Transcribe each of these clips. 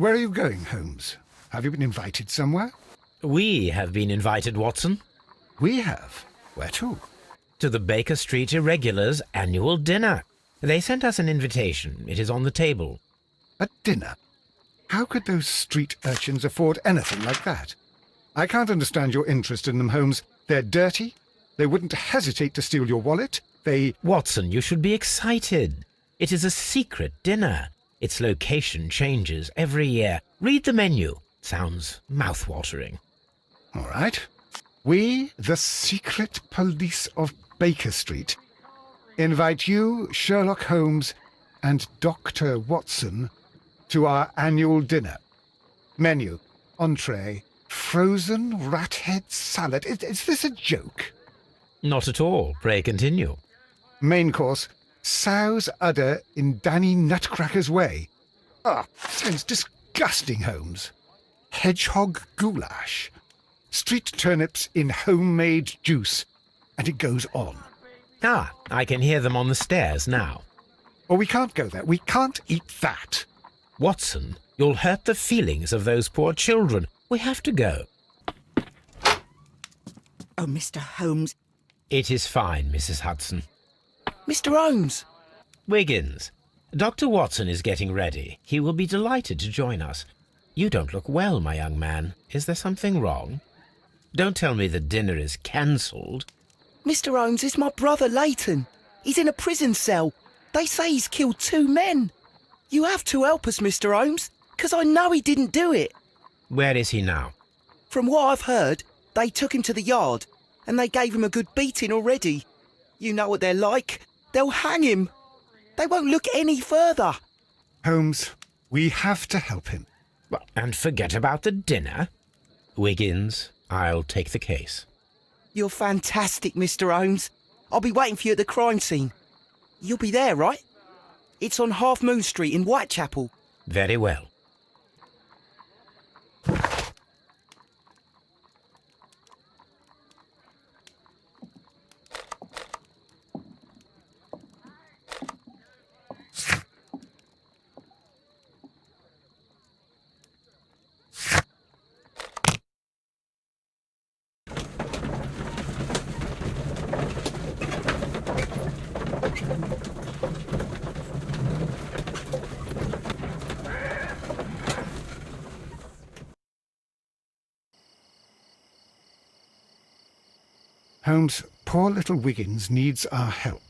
Where are you going, Holmes? Have you been invited somewhere? We have been invited, Watson. We have. Where to? To the Baker Street Irregulars' annual dinner. They sent us an invitation. It is on the table. A dinner? How could those street urchins afford anything like that? I can't understand your interest in them, Holmes. They're dirty. They wouldn't hesitate to steal your wallet. Watson, you should be excited. It is a secret dinner. Its location changes every year. Read the menu. Sounds mouth-watering. All right. We, the secret police of Baker Street, invite you, Sherlock Holmes, and Dr. Watson to our annual dinner. Menu, entree, frozen rat head salad. Is this a joke? Not at all. Pray continue. Main course, sow's udder in Danny Nutcracker's way. Sounds disgusting, Holmes. Hedgehog goulash. Street turnips in homemade juice. And it goes on. I can hear them on the stairs now. Oh, we can't go there. We can't eat that. Watson, you'll hurt the feelings of those poor children. We have to go. Oh, Mr. Holmes. It is fine, Mrs. Hudson. Mr. Holmes! Wiggins, Dr. Watson is getting ready. He will be delighted to join us. You don't look well, my young man. Is there something wrong? Don't tell me the dinner is cancelled. Mr. Holmes, it's my brother Leighton. He's in a prison cell. They say he's killed 2 men. You have to help us, Mr. Holmes, because I know he didn't do it. Where is he now? From what I've heard, they took him to the yard, and they gave him a good beating already. You know what they're like. They'll hang him. They won't look any further. Holmes, we have to help him. And forget about the dinner? Wiggins, I'll take the case. You're fantastic, Mr. Holmes. I'll be waiting for you at the crime scene. You'll be there, right? It's on Half Moon Street in Whitechapel. Very well. Holmes, poor little Wiggins needs our help.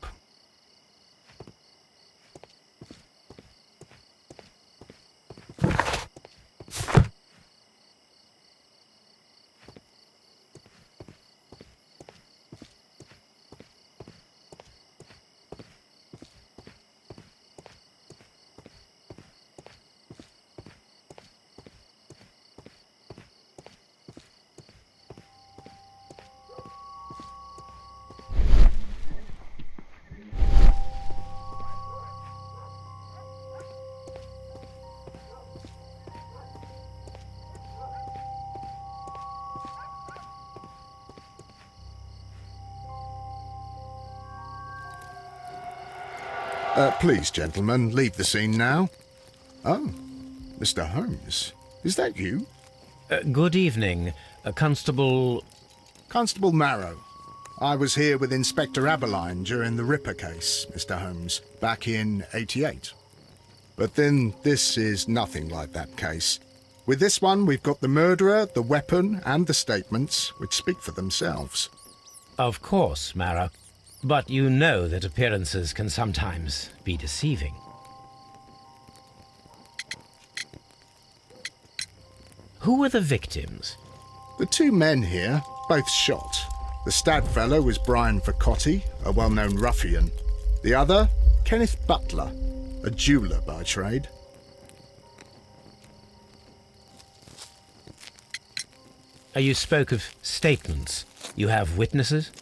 Please, gentlemen, leave the scene now. Oh, Mr. Holmes, is that you? Good evening, Constable... Constable Marrow. I was here with Inspector Aberline during the Ripper case, Mr. Holmes, back in '88. But then this is nothing like that case. With this one, we've got the murderer, the weapon, and the statements, which speak for themselves. Of course, Marrow. But you know that appearances can sometimes be deceiving. Who were the victims? The 2 men here, both shot. The stabbed fellow was Brian Vercotti, a well-known ruffian. The other, Kenneth Butler, a jeweller by trade. You spoke of statements. You have witnesses?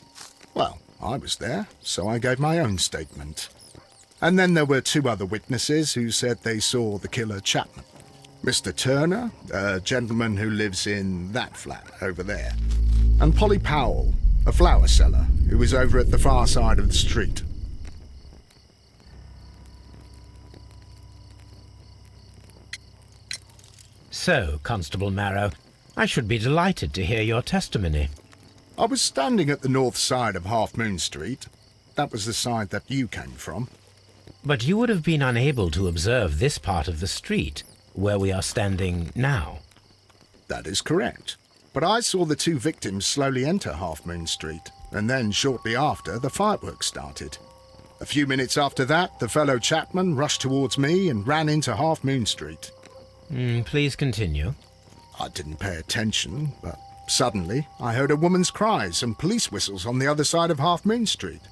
Well, I was there, so I gave my own statement. And then there were 2 other witnesses who said they saw the killer Chapman. Mr. Turner, a gentleman who lives in that flat over there. And Polly Powell, a flower seller, who was over at the far side of the street. So, Constable Marrow, I should be delighted to hear your testimony. I was standing at the north side of Half Moon Street. That was the side that you came from. But you would have been unable to observe this part of the street, where we are standing now. That is correct. But I saw the two victims slowly enter Half Moon Street, and then shortly after, the fireworks started. A few minutes after that, the fellow chapman rushed towards me and ran into Half Moon Street. Please continue. I didn't pay attention, but suddenly I heard a woman's cries and police whistles on the other side of Half Moon Street.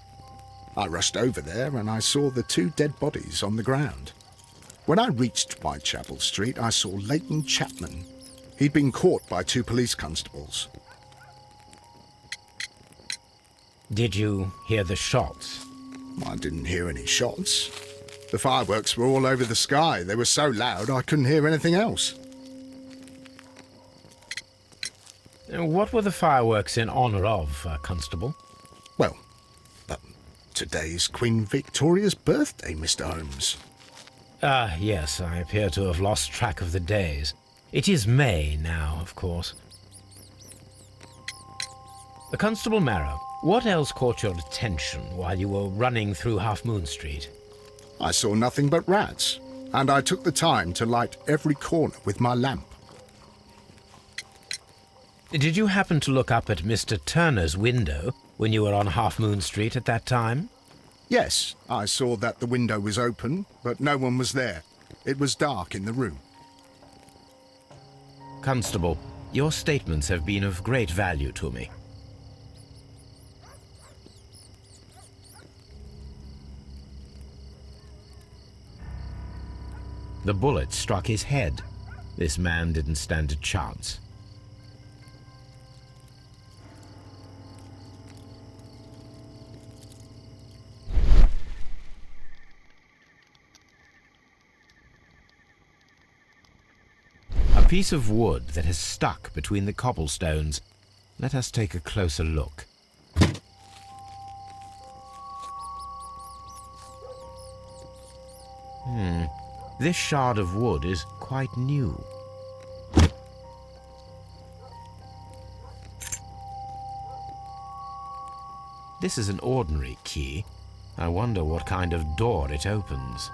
I rushed over there and I saw the two dead bodies on the ground. When I reached Whitechapel Street, I saw Leighton Chapman. He'd been caught by two police constables. Did you hear the shots? I didn't hear any shots. The fireworks were all over the sky. They were so loud I couldn't hear anything else. What were the fireworks in honour of, Constable? Well, today's Queen Victoria's birthday, Mr. Holmes. Yes, I appear to have lost track of the days. It is May now, of course. Constable Marrow, what else caught your attention while you were running through Half Moon Street? I saw nothing but rats, and I took the time to light every corner with my lamp. Did you happen to look up at Mr. Turner's window when you were on Half Moon Street at that time? Yes, I saw that the window was open, but no one was there. It was dark in the room. Constable, your statements have been of great value to me. The bullet struck his head. This man didn't stand a chance. A piece of wood that has stuck between the cobblestones. Let us take a closer look. This shard of wood is quite new. This is an ordinary key. I wonder what kind of door it opens.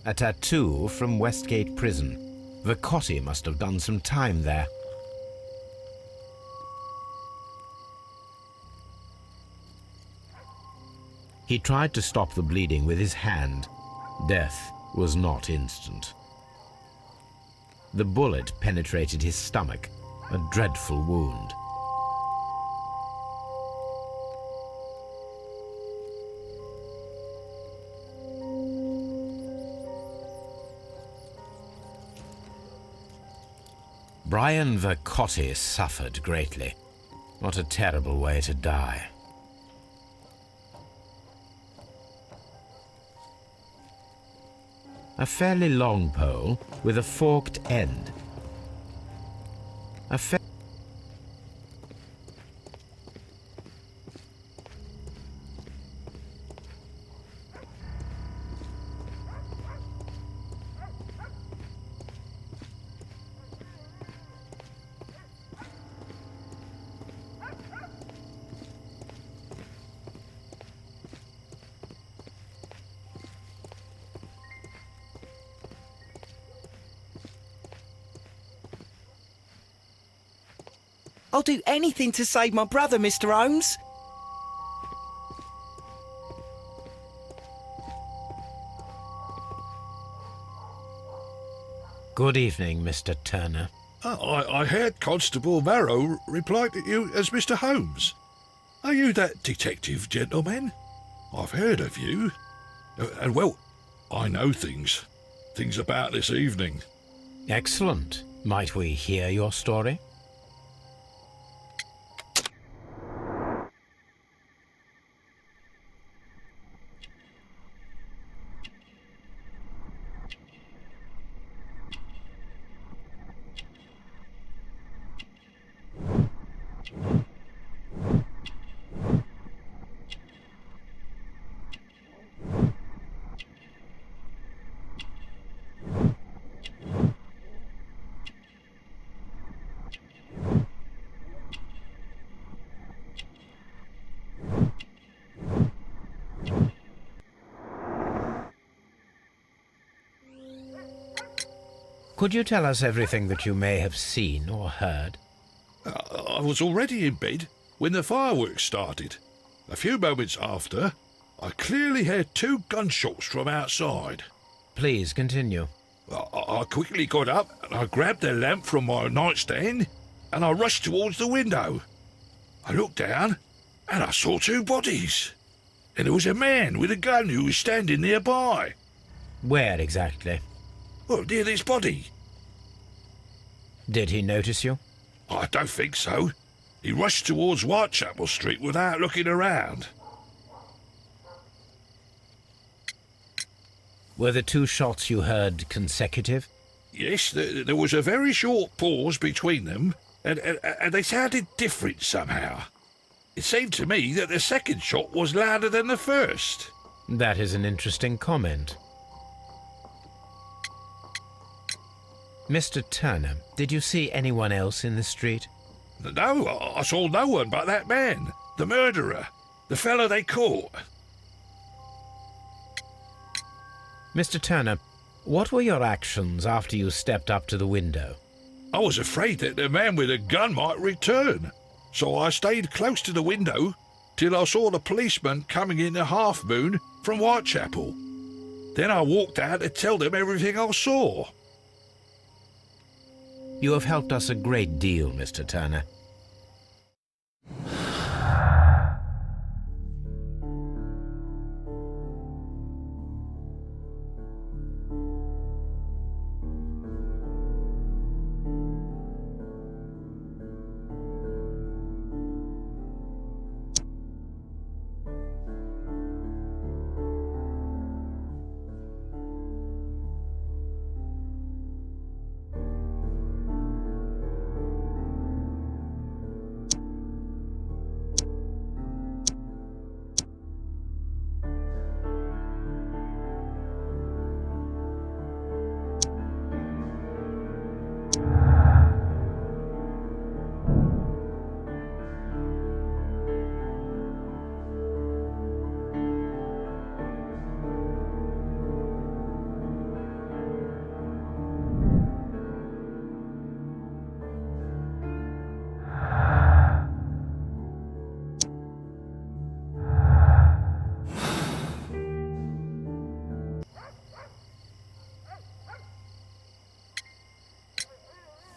A tattoo from Westgate Prison. Vicotti must have done some time there. He tried to stop the bleeding with his hand. Death was not instant. The bullet penetrated his stomach, a dreadful wound. Brian Vicotti suffered greatly. What a terrible way to die. A fairly long pole with a forked end. I'll do anything to save my brother, Mr. Holmes. Good evening, Mr. Turner. I heard Constable Marrow reply to you as Mr. Holmes. Are you that detective gentleman? I've heard of you. And well, I know things about this evening. Excellent. Might we hear your story? Could you tell us everything that you may have seen or heard? I was already in bed when the fireworks started. A few moments after, I clearly heard 2 gunshots from outside. Please continue. I quickly got up and I grabbed the lamp from my nightstand and I rushed towards the window. I looked down and I saw 2 bodies. And there was a man with a gun who was standing nearby. Where exactly? Well, near this body. Did he notice you? I don't think so. He rushed towards Whitechapel Street without looking around. Were the 2 shots you heard consecutive? Yes, there was a very short pause between them, and they sounded different somehow. It seemed to me that the second shot was louder than the first. That is an interesting comment. Mr. Turner, did you see anyone else in the street? No, I saw no one but that man, the murderer, the fellow they caught. Mr. Turner, what were your actions after you stepped up to the window? I was afraid that the man with a gun might return, so I stayed close to the window till I saw the policeman coming in the half moon from Whitechapel. Then I walked out to tell them everything I saw. You have helped us a great deal, Mr. Turner.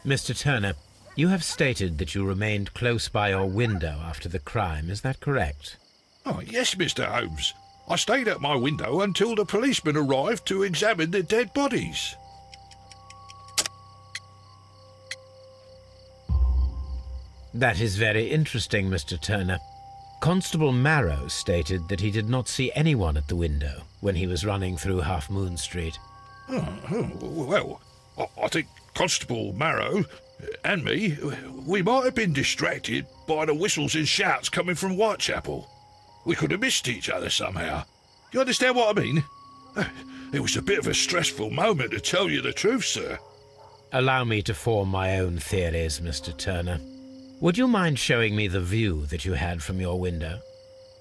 Mr. Turner, you have stated that you remained close by your window after the crime, is that correct? Oh, yes, Mr. Holmes. I stayed at my window until the policeman arrived to examine the dead bodies. That is very interesting, Mr. Turner. Constable Marrow stated that he did not see anyone at the window when he was running through Half Moon Street. Well, I think Constable Marrow and me, we might have been distracted by the whistles and shouts coming from Whitechapel. We could have missed each other somehow. You understand what I mean? It was a bit of a stressful moment, to tell you the truth, sir. Allow me to form my own theories, Mr. Turner. Would you mind showing me the view that you had from your window?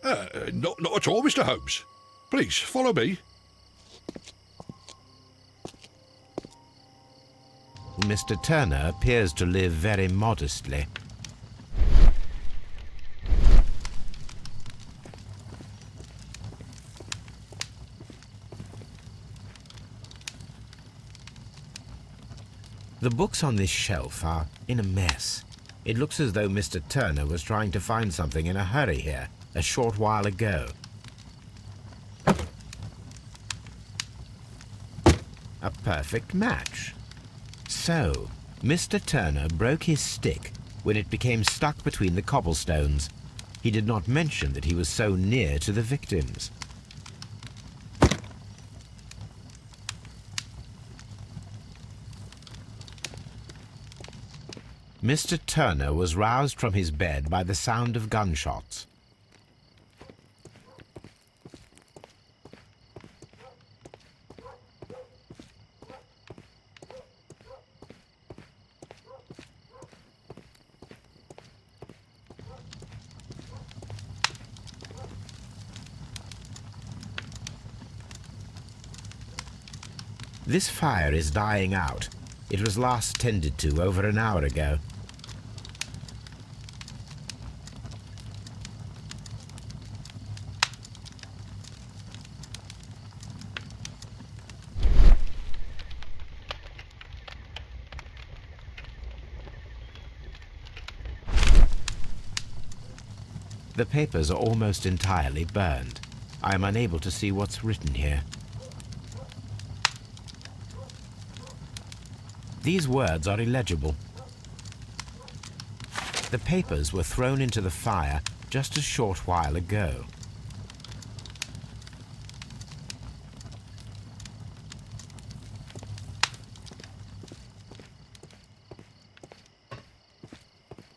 Not at all, Mr. Holmes. Please, follow me. Mr. Turner appears to live very modestly. The books on this shelf are in a mess. It looks as though Mr. Turner was trying to find something in a hurry here a short while ago. A perfect match. So, Mr. Turner broke his stick when it became stuck between the cobblestones. He did not mention that he was so near to the victims. Mr. Turner was roused from his bed by the sound of gunshots. This fire is dying out. It was last tended to over an hour ago. The papers are almost entirely burned. I am unable to see what's written here. These words are illegible. The papers were thrown into the fire just a short while ago.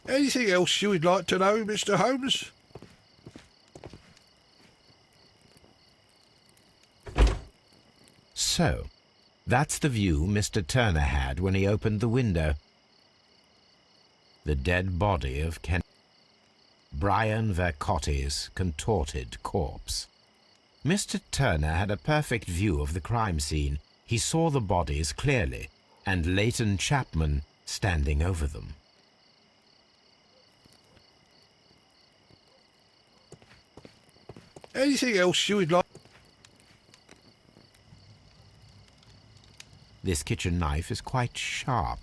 Anything else you would like to know, Mr. Holmes? So, that's the view Mr. Turner had when he opened the window. The dead body of Brian Vercotti's contorted corpse. Mr. Turner had a perfect view of the crime scene. He saw the bodies clearly, and Leighton Chapman standing over them. Anything else you would like? This kitchen knife is quite sharp.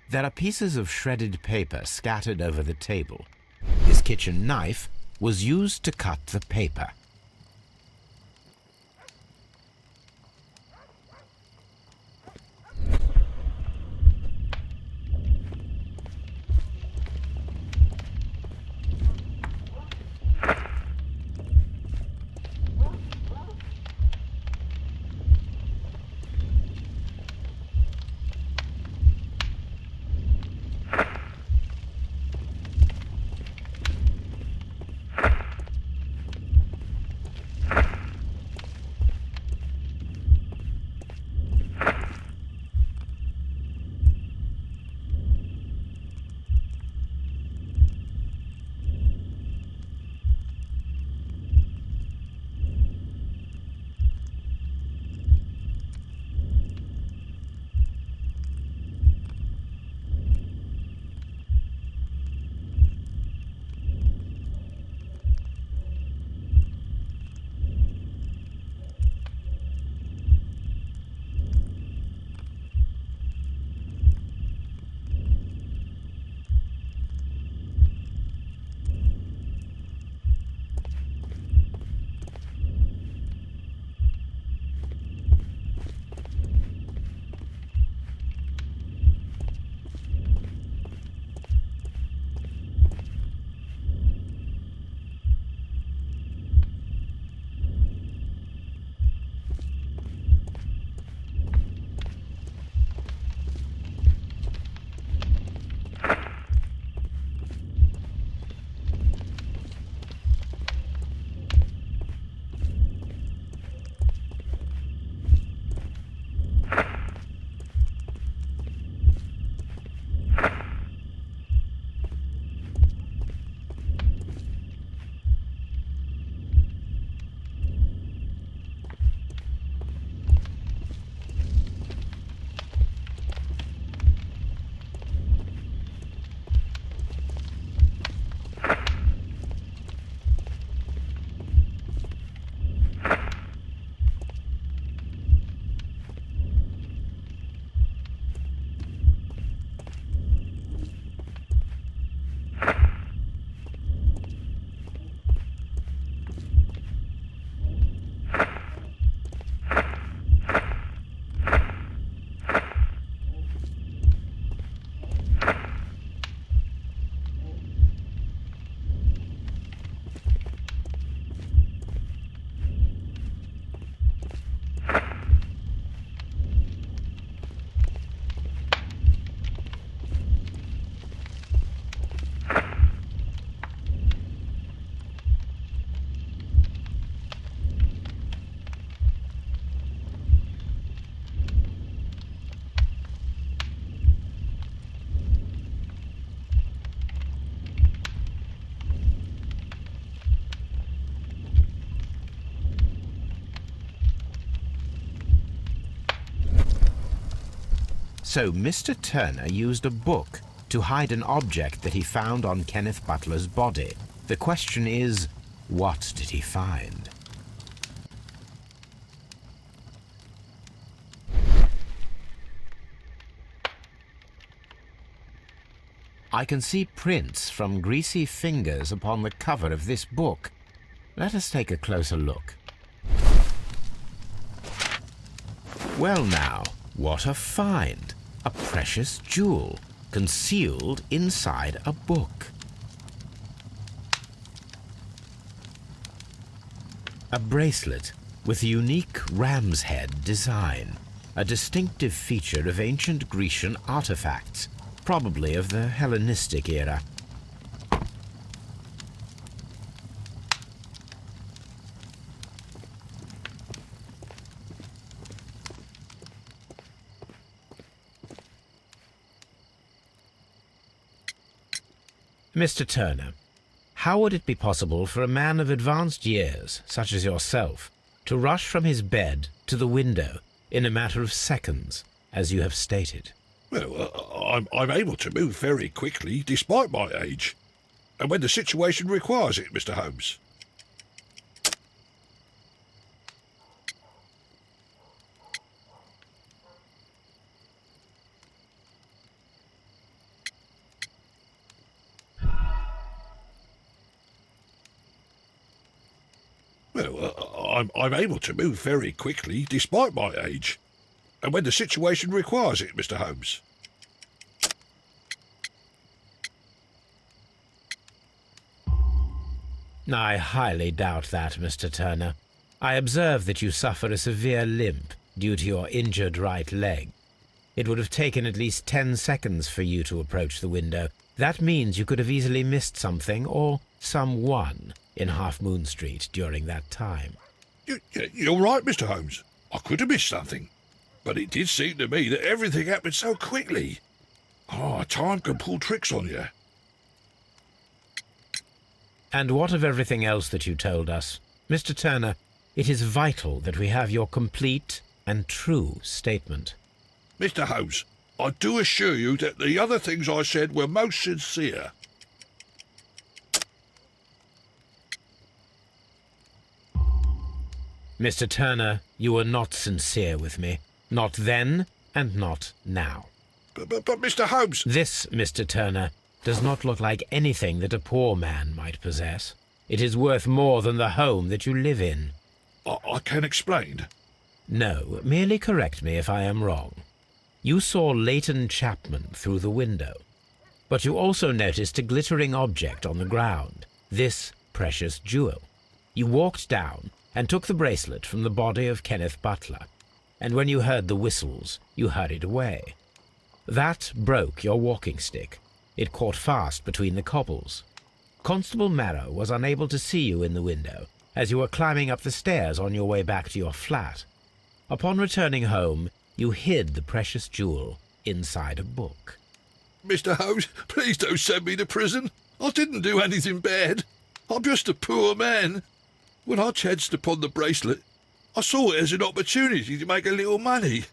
There are pieces of shredded paper scattered over the table. His kitchen knife was used to cut the paper. So Mr. Turner used a book to hide an object that he found on Kenneth Butler's body. The question is, what did he find? I can see prints from greasy fingers upon the cover of this book. Let us take a closer look. Well now, what a find! A precious jewel, concealed inside a book. A bracelet with a unique ram's head design, a distinctive feature of ancient Grecian artifacts, probably of the Hellenistic era. Mr. Turner, how would it be possible for a man of advanced years, such as yourself, to rush from his bed to the window in a matter of seconds, as you have stated? Well, I'm able to move very quickly, despite my age. And when the situation requires it, Mr. Holmes. Well, I'm able to move very quickly, despite my age. And when the situation requires it, Mr. Holmes. I highly doubt that, Mr. Turner. I observe that you suffer a severe limp due to your injured right leg. It would have taken at least 10 seconds for you to approach the window. That means you could have easily missed something or someone in Half Moon Street during that time. You're right, Mr. Holmes. I could have missed something. But it did seem to me that everything happened so quickly. Time can pull tricks on you. And what of everything else that you told us? Mr. Turner, it is vital that we have your complete and true statement. Mr. Holmes, I do assure you that the other things I said were most sincere. Mr. Turner, you were not sincere with me. Not then, and not now. But Mr. Holmes... This, Mr. Turner, does not look like anything that a poor man might possess. It is worth more than the home that you live in. I can explain. No, merely correct me if I am wrong. You saw Leighton Chapman through the window, but you also noticed a glittering object on the ground, this precious jewel. You walked down and took the bracelet from the body of Kenneth Butler, and when you heard the whistles, you hurried away. That broke your walking stick. It caught fast between the cobbles. Constable Marrow was unable to see you in the window as you were climbing up the stairs on your way back to your flat. Upon returning home, you hid the precious jewel inside a book. Mr. Holmes, please don't send me to prison. I didn't do anything bad. I'm just a poor man. When I chanced upon the bracelet, I saw it as an opportunity to make a little money.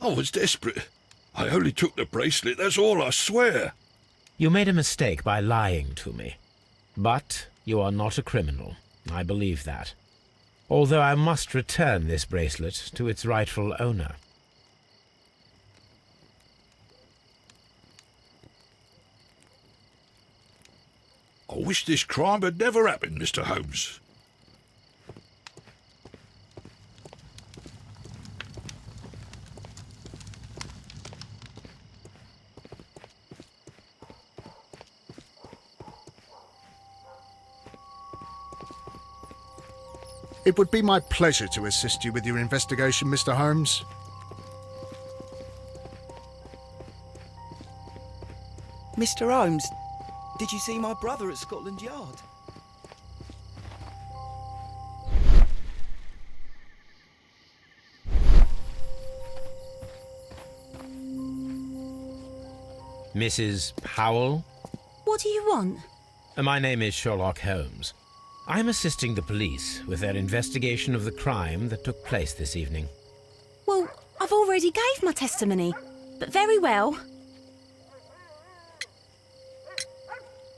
I was desperate. I only took the bracelet, that's all, I swear. You made a mistake by lying to me. But you are not a criminal. I believe that. Although I must return this bracelet to its rightful owner. I wish this crime had never happened, Mr. Holmes. It would be my pleasure to assist you with your investigation, Mr. Holmes. Mr. Holmes, did you see my brother at Scotland Yard? Mrs. Powell? What do you want? My name is Sherlock Holmes. I'm assisting the police with their investigation of the crime that took place this evening. Well, I've already gave my testimony. but very well.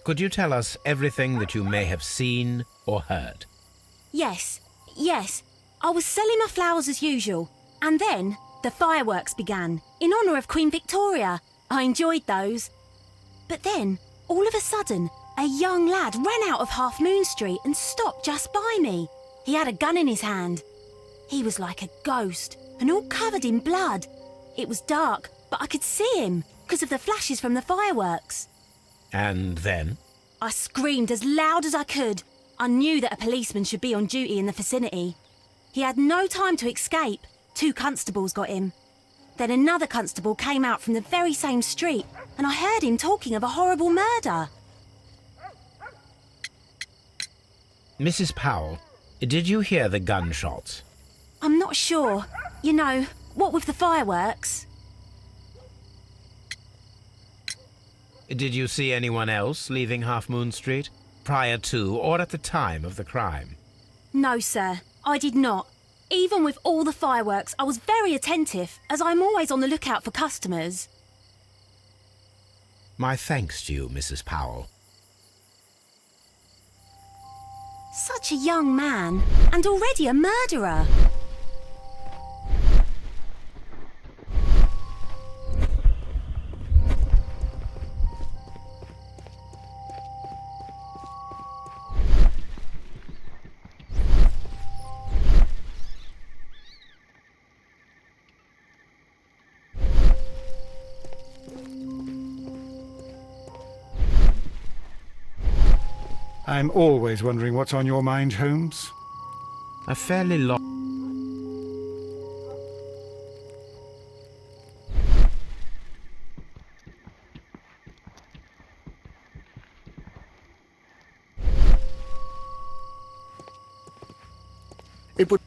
Could you tell us everything that you may have seen or heard? Yes. I was selling my flowers as usual, and then the fireworks began, in honour of Queen Victoria. I enjoyed those. But then, all of a sudden, a young lad ran out of Half Moon Street and stopped just by me. He had a gun in his hand. He was like a ghost, and all covered in blood. It was dark, but I could see him, because of the flashes from the fireworks. And then? I screamed as loud as I could. I knew that a policeman should be on duty in the vicinity. He had no time to escape. 2 constables got him. Then another constable came out from the very same street, and I heard him talking of a horrible murder. Mrs. Powell, did you hear the gunshots? I'm not sure. You know, what with the fireworks? Did you see anyone else leaving Half Moon Street, prior to or at the time of the crime? No, sir, I did not. Even with all the fireworks, I was very attentive, as I'm always on the lookout for customers. My thanks to you, Mrs. Powell. Such a young man, and already a murderer. I'm always wondering what's on your mind, Holmes. A fairly long... It would